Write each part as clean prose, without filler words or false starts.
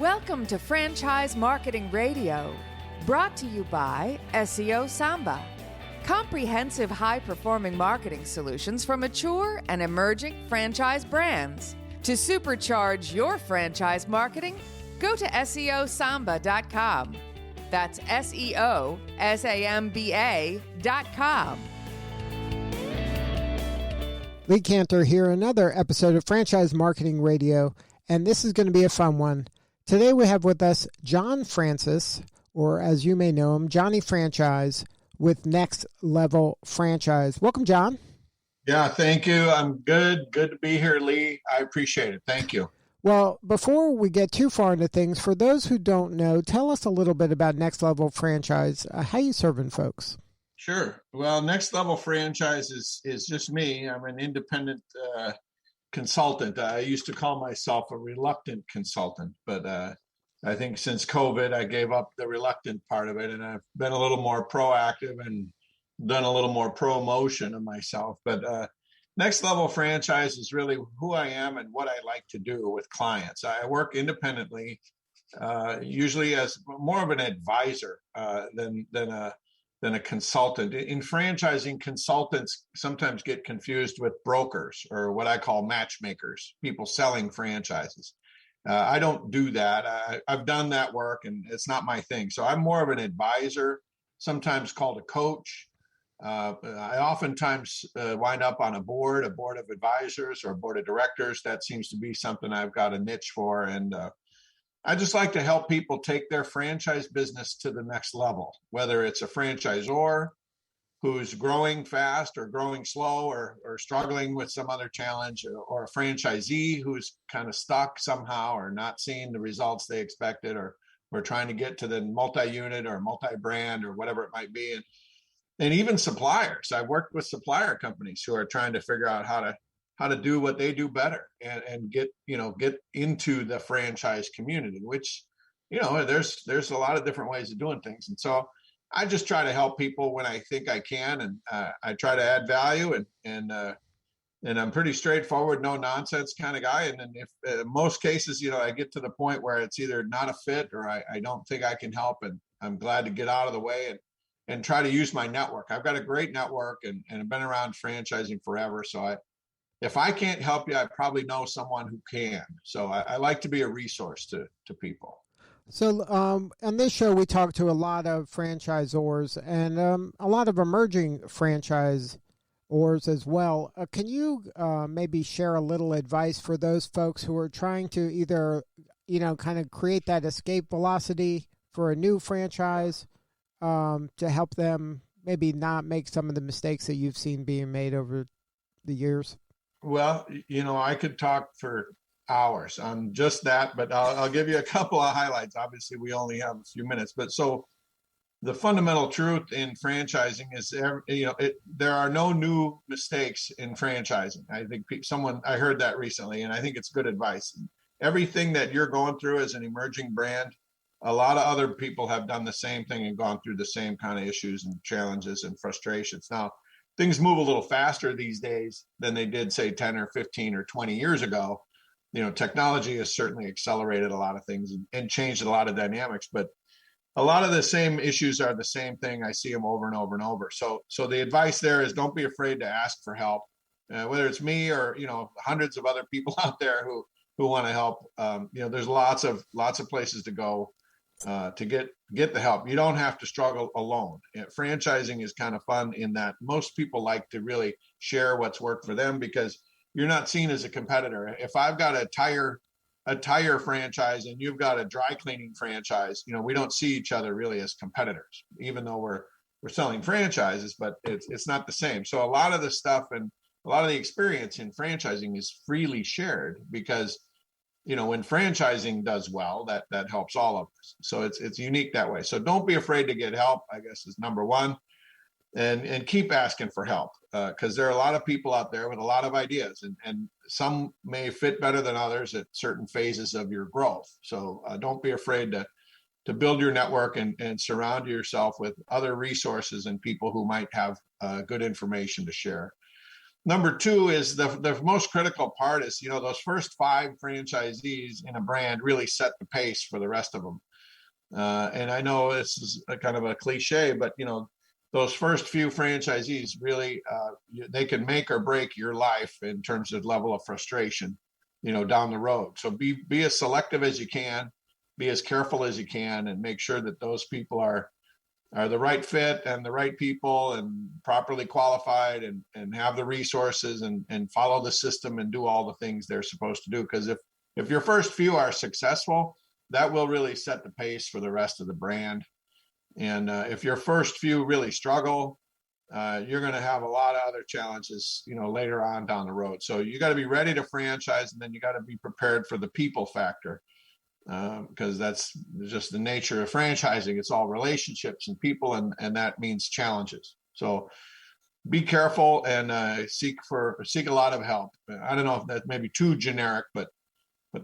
Welcome to Franchise Marketing Radio, brought to you by SeoSamba. Comprehensive high-performing marketing solutions for mature and emerging franchise brands. To supercharge your franchise marketing, go to SeoSamba.com. That's SeoSamba.com. Lee Cantor here, another episode of Franchise Marketing Radio, and this is going to be a fun one. Today we have with us John Francis, or as you may know him, Johnny Franchise with Next Level Franchise. Welcome, John. Yeah, thank you. I'm good. Good to be here, Lee. I appreciate it. Thank you. Well, before we get too far into things, for those who don't know, tell us a little bit about Next Level Franchise. How you serving folks? Sure. Well, Next Level Franchise is just me. I'm an independent consultant. I used to call myself a reluctant consultant, but I think since COVID, I gave up the reluctant part of it, and I've been a little more proactive and done a little more promotion of myself. But Next Level Franchise is really who I am and what I like to do with clients. I work independently, usually as more of an advisor than a consultant. In franchising, consultants sometimes get confused with brokers, or what I call matchmakers, people selling franchises. I don't do that. I've done that work, and it's not my thing. So I'm more of an advisor, sometimes called a coach. I oftentimes wind up on a board of advisors or a board of directors. That seems to be something I've got a niche for. And I just like to help people take their franchise business to the next level, whether it's a franchisor who's growing fast or growing slow or struggling with some other challenge, or a franchisee who's kind of stuck somehow or not seeing the results they expected, or we're trying to get to the multi-unit or multi-brand or whatever it might be. And even suppliers. I've worked with supplier companies who are trying to figure out how to do what they do better and get into the franchise community, which, there's a lot of different ways of doing things. And so I just try to help people when I think I can, and I try to add value, and I'm pretty straightforward, no nonsense kind of guy. And then if most cases, I get to the point where it's either not a fit or I don't think I can help, and I'm glad to get out of the way and try to use my network. I've got a great network and I've been around franchising forever. So if I can't help you, I probably know someone who can. So I like to be a resource to people. So on this show, we talk to a lot of franchisors and a lot of emerging franchisors as well. Can you maybe share a little advice for those folks who are trying to either, kind of create that escape velocity for a new franchise, to help them maybe not make some of the mistakes that you've seen being made over the years? Well, I could talk for hours on just that, but I'll give you a couple of highlights. Obviously, we only have a few minutes, but so the fundamental truth in franchising is, there are no new mistakes in franchising. I think I heard that recently, and I think it's good advice. Everything that you're going through as an emerging brand, a lot of other people have done the same thing and gone through the same kind of issues and challenges and frustrations. Now, things move a little faster these days than they did, say, 10 or 15 or 20 years ago. Technology has certainly accelerated a lot of things and changed a lot of dynamics, but a lot of the same issues are the same thing. I see them over and over and over. So the advice there is, don't be afraid to ask for help, whether it's me or, hundreds of other people out there who want to help. There's lots of places to go to get the help. You don't have to struggle alone. Franchising is kind of fun in that most people like to really share what's worked for them, because you're not seen as a competitor. If I've got a tire franchise and you've got a dry cleaning franchise, we don't see each other really as competitors, even though we're selling franchises, but it's not the same. So a lot of the stuff and a lot of the experience in franchising is freely shared, because when franchising does well, that helps all of us. So it's unique that way. So don't be afraid to get help, I guess, is number one. And keep asking for help, because there are a lot of people out there with a lot of ideas, and some may fit better than others at certain phases of your growth. So don't be afraid to build your network and surround yourself with other resources and people who might have good information to share. Number two is the most critical part is, those first 5 franchisees in a brand really set the pace for the rest of them. And I know this is a kind of a cliche, but those first few franchisees really, they can make or break your life in terms of level of frustration, down the road. So be as selective as you can, be as careful as you can, and make sure that those people are the right fit and the right people and properly qualified and have the resources and follow the system and do all the things they're supposed to do. Because if your first few are successful, that will really set the pace for the rest of the brand. And if your first few really struggle, you're going to have a lot of other challenges, later on down the road. So you got to be ready to franchise, and then you got to be prepared for the people factor. Because that's just the nature of franchising. It's all relationships and people, and that means challenges. So be careful and seek a lot of help. I don't know if that's maybe too generic, but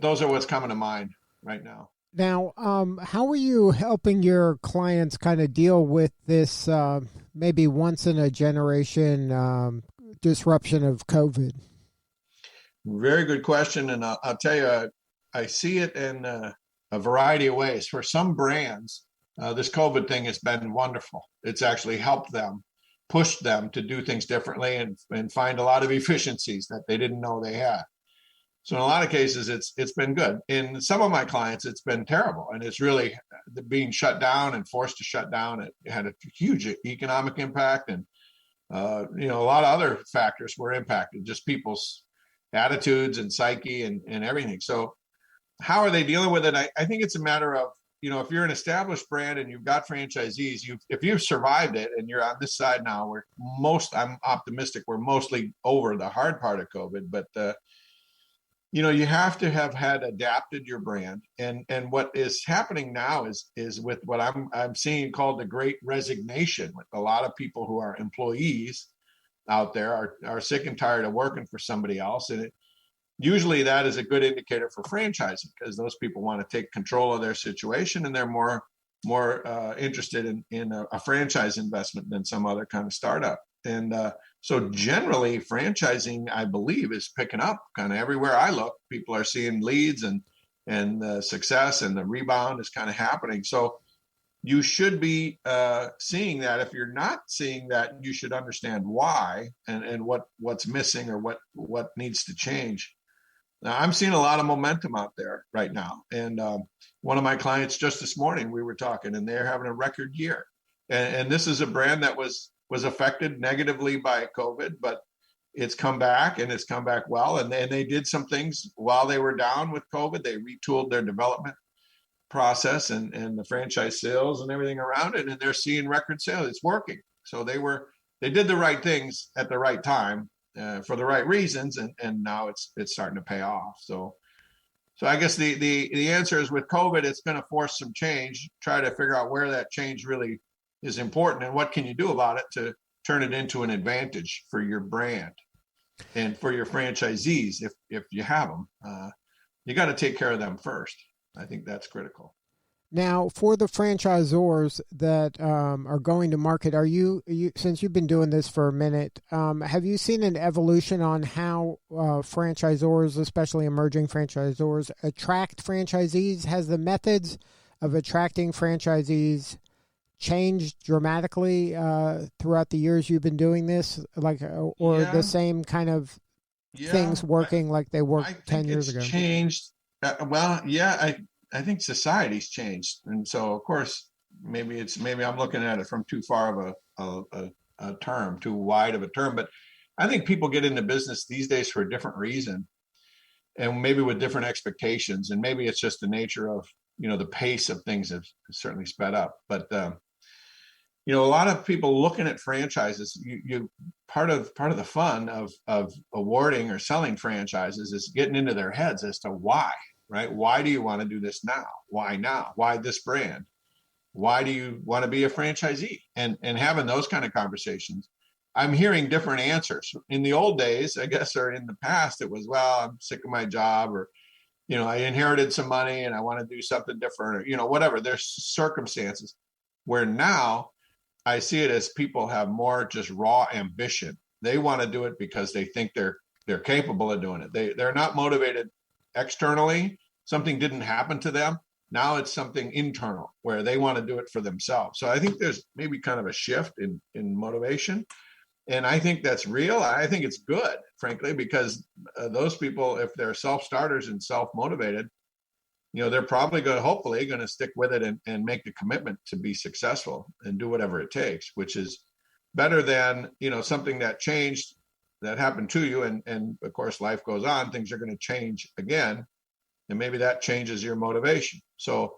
those are what's coming to mind right now. Now, how are you helping your clients kind of deal with this maybe once in a generation disruption of COVID? Very good question. And I'll tell you, I see it in a variety of ways. For some brands, this COVID thing has been wonderful. It's actually helped them, pushed them to do things differently and find a lot of efficiencies that they didn't know they had. So in a lot of cases, it's been good. In some of my clients, it's been terrible. And it's really being shut down and forced to shut down. It had a huge economic impact. And, a lot of other factors were impacted, just people's attitudes and psyche and everything. So how are they dealing with it? I think it's a matter of, if you're an established brand and you've got franchisees, if you've survived it and you're on this side now, I'm optimistic we're mostly over the hard part of COVID, but you have to have had adapted your brand. And what is happening now is with what I'm seeing called the Great Resignation, with a lot of people who are employees out there are sick and tired of working for somebody else. And usually that is a good indicator for franchising, because those people want to take control of their situation and they're more interested in a franchise investment than some other kind of startup. And so generally franchising, I believe, is picking up kind of everywhere I look. People are seeing leads and success, and the rebound is kind of happening. So you should be seeing that. If you're not seeing that, you should understand why and what's missing or what needs to change. Now, I'm seeing a lot of momentum out there right now. And one of my clients just this morning, we were talking, and they're having a record year. And this is a brand that was affected negatively by COVID, but it's come back, and it's come back well. And they did some things while they were down with COVID. They retooled their development process and the franchise sales and everything around it. And they're seeing record sales. It's working. So they did the right things at the right time. For the right reasons, and now it's starting to pay off. So I guess the answer is, with COVID, it's going to force some change. Try to figure out where that change really is important and what can you do about it to turn it into an advantage for your brand and for your franchisees. If you have them, you got to take care of them first. I think that's critical. Now, for the franchisors that are going to market, you since you've been doing this for a minute, have you seen an evolution on how franchisors, especially emerging franchisors, attract franchisees? Has the methods of attracting franchisees changed dramatically throughout the years you've been doing this? The same kind of things working like they worked 10 years ago? Changed. I think society's changed. And so, of course, maybe I'm looking at it from too far of a term, too wide of a term. But I think people get into business these days for a different reason, and maybe with different expectations. And maybe it's just the nature of, the pace of things have certainly sped up. But, a lot of people looking at franchises, part of the fun of awarding or selling franchises is getting into their heads as to why. Right? Why do you want to do this now? Why now? Why this brand? Why do you want to be a franchisee? And having those kind of conversations, I'm hearing different answers. In the old days, I guess, or in the past, it was, well, I'm sick of my job, or, I inherited some money and I want to do something different, or, whatever. There's circumstances where now I see it as people have more just raw ambition They want to do it because they think they're capable of doing it. They're not motivated externally. Something didn't happen to them. Now it's something internal where they want to do it for themselves. So I think there's maybe kind of a shift in motivation. And I think that's real. I think it's good, frankly, because those people, if they're self-starters and self-motivated, they're probably hopefully going to stick with it and make the commitment to be successful and do whatever it takes, which is better than, something that changed, that happened to you. And of course, life goes on, things are going to change again. And maybe that changes your motivation. So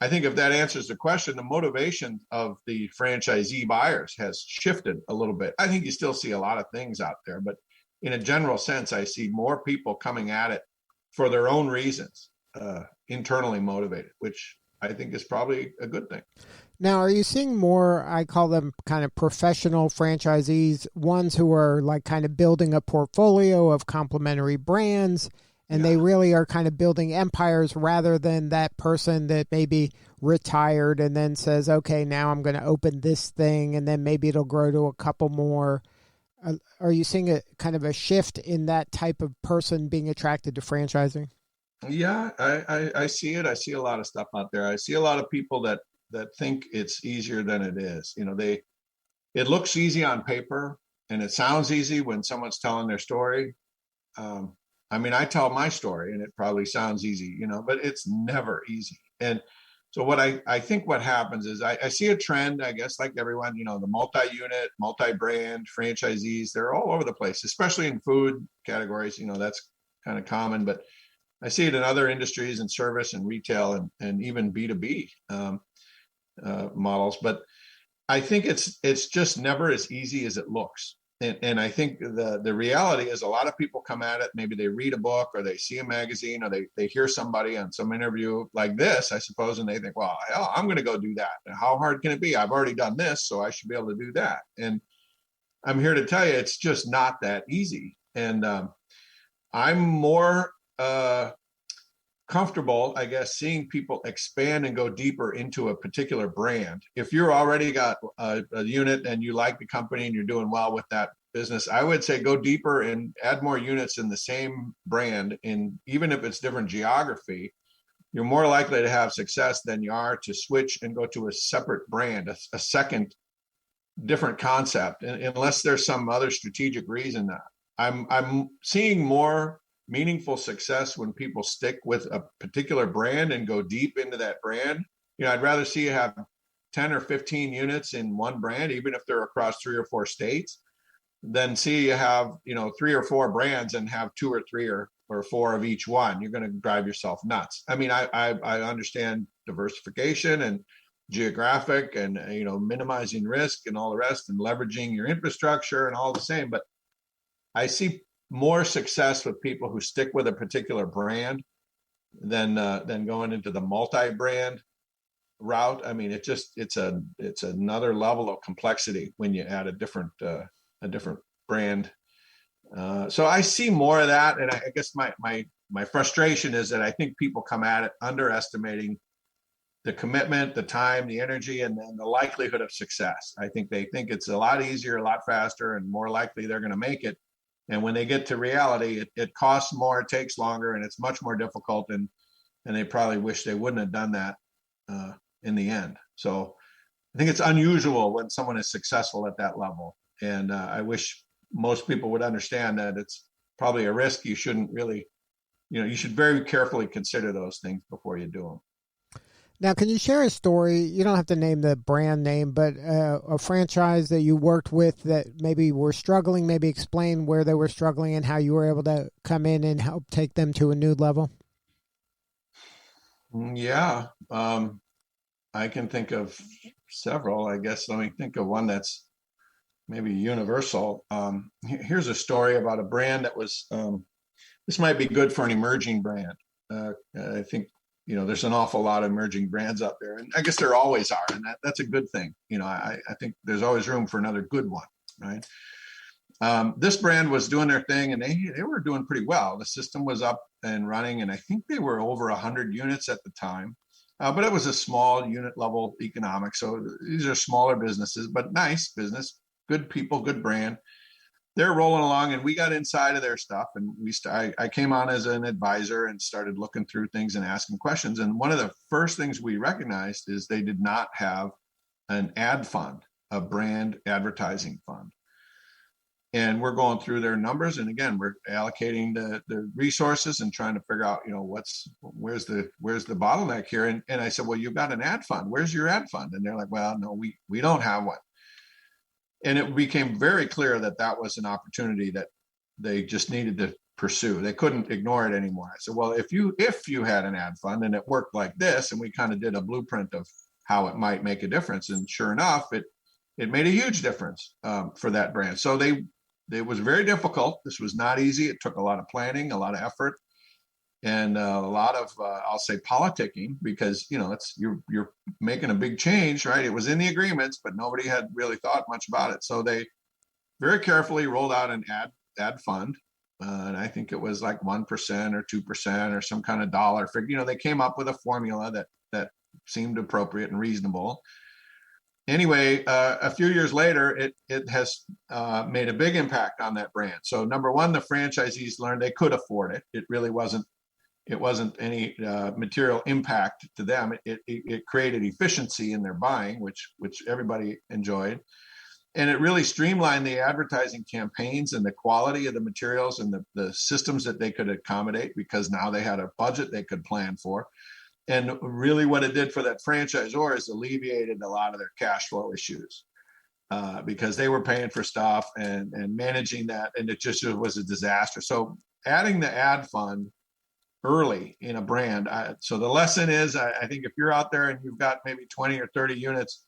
I think if that answers the question, the motivation of the franchisee buyers has shifted a little bit. I think you still see a lot of things out there, but in a general sense, I see more people coming at it for their own reasons, internally motivated, which I think is probably a good thing. Now, are you seeing more, I call them kind of professional franchisees, ones who are like kind of building a portfolio of complementary brands, and they really are kind of building empires rather than that person that maybe retired and then says, okay, now I'm going to open this thing and then maybe it'll grow to a couple more. Are you seeing a kind of a shift in that type of person being attracted to franchising? Yeah, I see it. I see a lot of stuff out there. I see a lot of people that think it's easier than it is. It looks easy on paper and it sounds easy when someone's telling their story. I tell my story and it probably sounds easy, but it's never easy. And so what I think what happens is I see a trend, I guess, like everyone, the multi-unit, multi-brand franchisees, they're all over the place, especially in food categories. That's kind of common, but I see it in other industries and service and retail and even B2B models. But I think it's just never as easy as it looks. And I think the reality is a lot of people come at it. Maybe they read a book or they see a magazine or they hear somebody on some interview like this, I suppose, and they think, well, hell, I'm going to go do that. How hard can it be? I've already done this, so I should be able to do that. And I'm here to tell you, it's just not that easy. And I'm more comfortable, I guess, seeing people expand and go deeper into a particular brand. If you're already got a unit and you like the company and you're doing well with that business, I would say go deeper and add more units in the same brand. And even if it's different geography, you're more likely to have success than you are to switch and go to a separate brand, a second different concept, unless there's some other strategic reason. I'm seeing more meaningful success when people stick with a particular brand and go deep into that brand. I'd rather see you have 10 or 15 units in one brand, even if they're across 3 or 4 states, than see you have, 3 or 4 brands and have 2 or 3 or 4 of each one. You're going to drive yourself nuts. I understand diversification and geographic and, minimizing risk and all the rest and leveraging your infrastructure and all the same, but I see more success with people who stick with a particular brand than going into the multi-brand route. It's another level of complexity when you add a different brand. So I see more of that, and I guess my frustration is that I think people come at it underestimating the commitment, the time, the energy, and then the likelihood of success. I think they think it's a lot easier, a lot faster, and more likely they're going to make it. And when they get to reality, it costs more, it takes longer, and it's much more difficult. And they probably wish they wouldn't have done that in the end. So I think it's unusual when someone is successful at that level. And I wish most people would understand that it's probably a risk you shouldn't really, you should very carefully consider those things before you do them. Now, can you share a story? You don't have to name the brand name, but a franchise that you worked with that maybe were struggling, maybe explain where they were struggling and how you were able to come in and help take them to a new level? Yeah, I can think of several. I guess let me think of one that's maybe universal. Here's a story about a brand that was, this might be good for an emerging brand. I think there's an awful lot of emerging brands out there, and I guess there always are, and that's a good thing. I think there's always room for another good one, right? This brand was doing their thing, and they were doing pretty well. The system was up and running, and I think they were over 100 units at the time, but it was a small unit level economics. So these are smaller businesses, but nice business, good people, good brand. they're rolling along, and we got inside of their stuff, and I came on as an advisor and started looking through things and asking questions. And one of the first things we recognized is they did not have an ad fund, a brand advertising fund. And we're going through their numbers, and again, we're allocating the resources and trying to figure out, where's the bottleneck here. And I said, well, you've got an ad fund. Where's your ad fund? And they're like, well, no, we don't have one. And it became very clear that was an opportunity that they just needed to pursue. They couldn't ignore it anymore. I said, well, if you had an ad fund and it worked like this, and we kind of did a blueprint of how it might make a difference, and sure enough, it made a huge difference for that brand. So it was very difficult. This was not easy. It took a lot of planning, a lot of effort, and a lot of I'll say politicking, because you're making a big change, right? It was in the agreements, but nobody had really thought much about it. So they very carefully rolled out an ad fund, and I think it was like 1% or 2% or some kind of dollar figure. They came up with a formula that seemed appropriate and reasonable. Anyway, a few years later, it has made a big impact on that brand. So number one, the franchisees learned they could afford it. It really wasn't any material impact to them. It created efficiency in their buying, which everybody enjoyed. And it really streamlined the advertising campaigns and the quality of the materials and the systems that they could accommodate, because now they had a budget they could plan for. And really what it did for that franchisor is alleviated a lot of their cash flow issues, because they were paying for stuff and managing that, and it just was a disaster. So adding the ad fund early in a brand. So the lesson is, I think if you're out there and you've got maybe 20 or 30 units,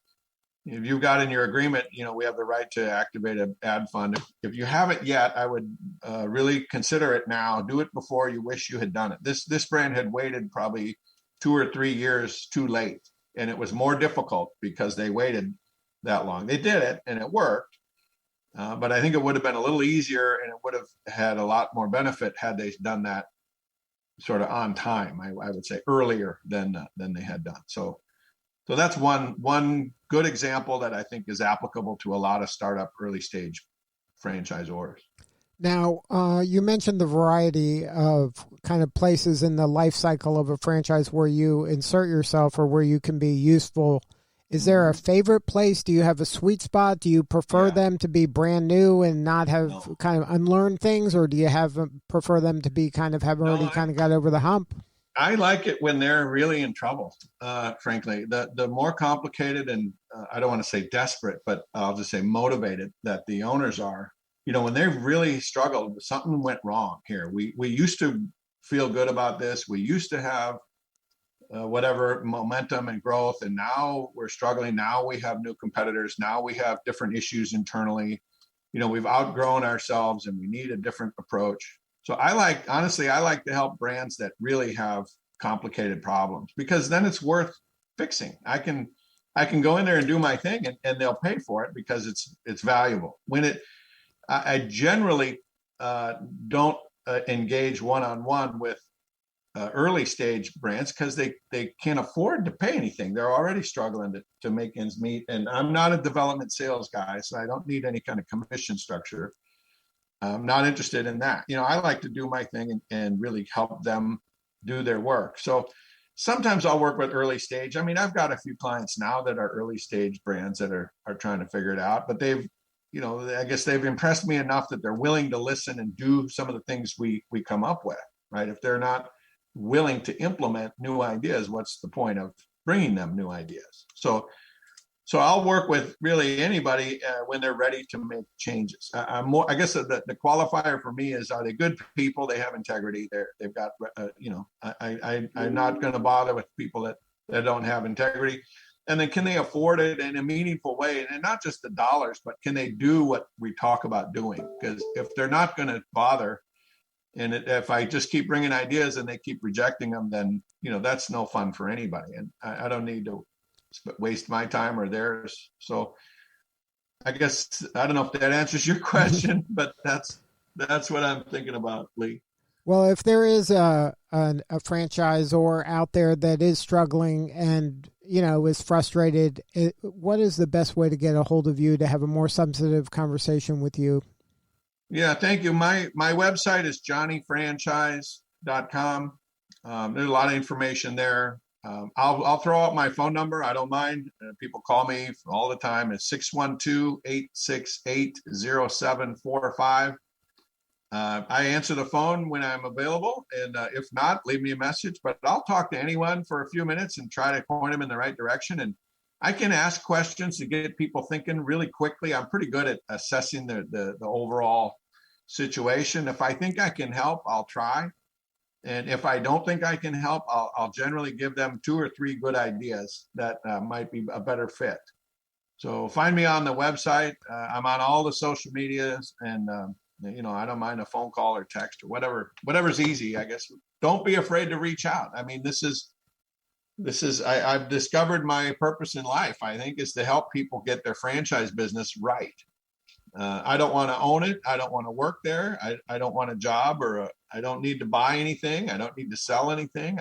if you've got in your agreement, we have the right to activate an ad fund. If you haven't yet, I would really consider it now. Do it before you wish you had done it. This brand had waited probably 2 or 3 years too late, and it was more difficult because they waited that long. They did it, and it worked, but I think it would have been a little easier, and it would have had a lot more benefit had they done that sort of on time. I would say earlier than they had done. So that's one good example that I think is applicable to a lot of startup early stage franchisors. Now, you mentioned the variety of kind of places in the life cycle of a franchise where you insert yourself or where you can be useful. Is there a favorite place? Do you have a sweet spot? Do you prefer them to be brand new and not have kind of unlearned things, or do you prefer them to be kind of have already kind of got over the hump? I like it when they're really in trouble, frankly. The more complicated and I don't want to say desperate, but I'll just say motivated that the owners are, when they've really struggled, something went wrong here. We used to feel good about this. We used to have whatever momentum and growth, and now we're struggling. Now we have new competitors. Now we have different issues internally. We've outgrown ourselves and we need a different approach. So honestly, I like to help brands that really have complicated problems, because then it's worth fixing. I can go in there and do my thing, and they'll pay for it because it's valuable. I generally don't engage one-on-one with early stage brands, because they can't afford to pay anything. They're already struggling to make ends meet. And I'm not a development sales guy, so I don't need any kind of commission structure. I'm not interested in that. I like to do my thing and really help them do their work. So sometimes I'll work with early stage. I mean, I've got a few clients now that are early stage brands that are trying to figure it out, but I guess they've impressed me enough that they're willing to listen and do some of the things we come up with, right? If they're not willing to implement new ideas, what's the point of bringing them new ideas? So I'll work with really anybody when they're ready to make changes. I guess the qualifier for me is, are they good people? They have integrity. They've got, I'm not going to bother with people that don't have integrity. And then can they afford it in a meaningful way? And not just the dollars, but can they do what we talk about doing? Because if they're not going to bother, and if I just keep bringing ideas and they keep rejecting them, then, that's no fun for anybody. And I don't need to waste my time or theirs. So I guess, I don't know if that answers your question, but that's what I'm thinking about, Lee. Well, if there is a franchisor out there that is struggling and, is frustrated, what is the best way to get a hold of you to have a more substantive conversation with you? Yeah, thank you. My website is johnnyfranchise.com. There's a lot of information there. I'll throw out my phone number. I don't mind. People call me all the time. It's 612-868-0745. I answer the phone when I'm available, and if not, leave me a message. But I'll talk to anyone for a few minutes and try to point them in the right direction. And I can ask questions to get people thinking really quickly. I'm pretty good at assessing the overall situation. If I think I can help, I'll try. And if I don't think I can help, I'll generally give them 2 or 3 good ideas that might be a better fit. So find me on the website. I'm on all the social medias, and I don't mind a phone call or text or whatever's easy, I guess. Don't be afraid to reach out. I mean, I've discovered my purpose in life, I think, is to help people get their franchise business right. I don't want to own it. I don't want to work there. I don't want a job, or I don't need to buy anything. I don't need to sell anything.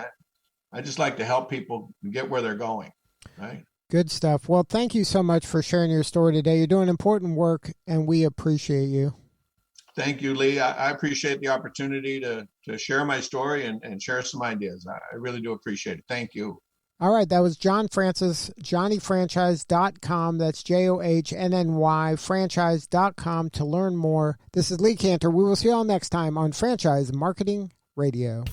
I just like to help people get where they're going, right? Good stuff. Well, thank you so much for sharing your story today. You're doing important work, and we appreciate you. Thank you, Lee. I appreciate the opportunity to share my story and share some ideas. I really do appreciate it. Thank you. All right, that was John Francis, JohnnyFranchise.com. That's JOHNNY, franchise.com to learn more. This is Lee Cantor. We will see you all next time on Franchise Marketing Radio.